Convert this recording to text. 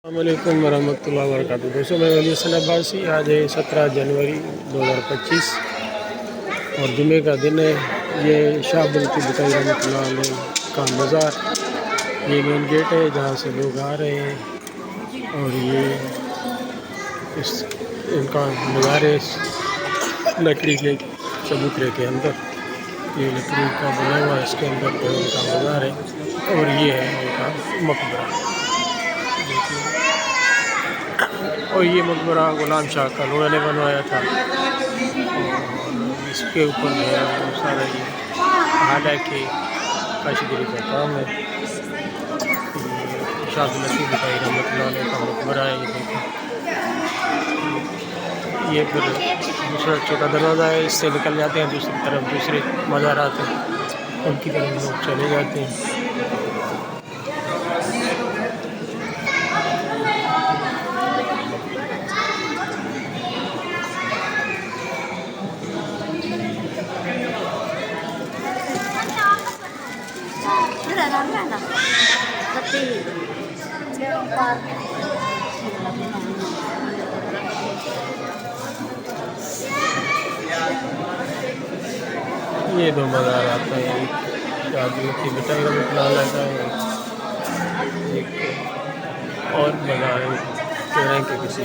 अस्सलामुअलैकुम वरहमतुल्लाहि वबरकातुहू। दोस्तों मैं वली हसन अब्बासी। आज है 17 जनवरी 2025 और जुमे का दिन है। ये शाह बुल्की बताई रहमतुल्लाह अलैह का मज़ार, ये मेन गेट है जहाँ से लोग आ रहे हैं। और ये इस इनका मज़ार है लकड़ी के चबूतरे के अंदर। ये लकड़ी का बना हुआ है, इसके अंदर जो इनका मज़ार है। और ये है इनका मकबरा, देखिए। और ये मकबरा गुलाम शाह का लोगों ने बनवाया था। और इसके ऊपर जो है वो सारा ये हालांकि काशीगरी का काम है। ये शाह नसीब बताई रहमतुल्लाह अलैह का मकबरा है। ये देखो, ये फिर दूसरा छोटा दरवाज़ा है, इससे निकल जाते हैं दूसरी तरफ, दूसरे मज़ारात हैं उनकी तरफ लोग चले जाते हैं। ये दो मज़ार आते हैं, एक शादियों की बताई रहमतुल्लाह अलैह का है, एक और मज़ार है के किसी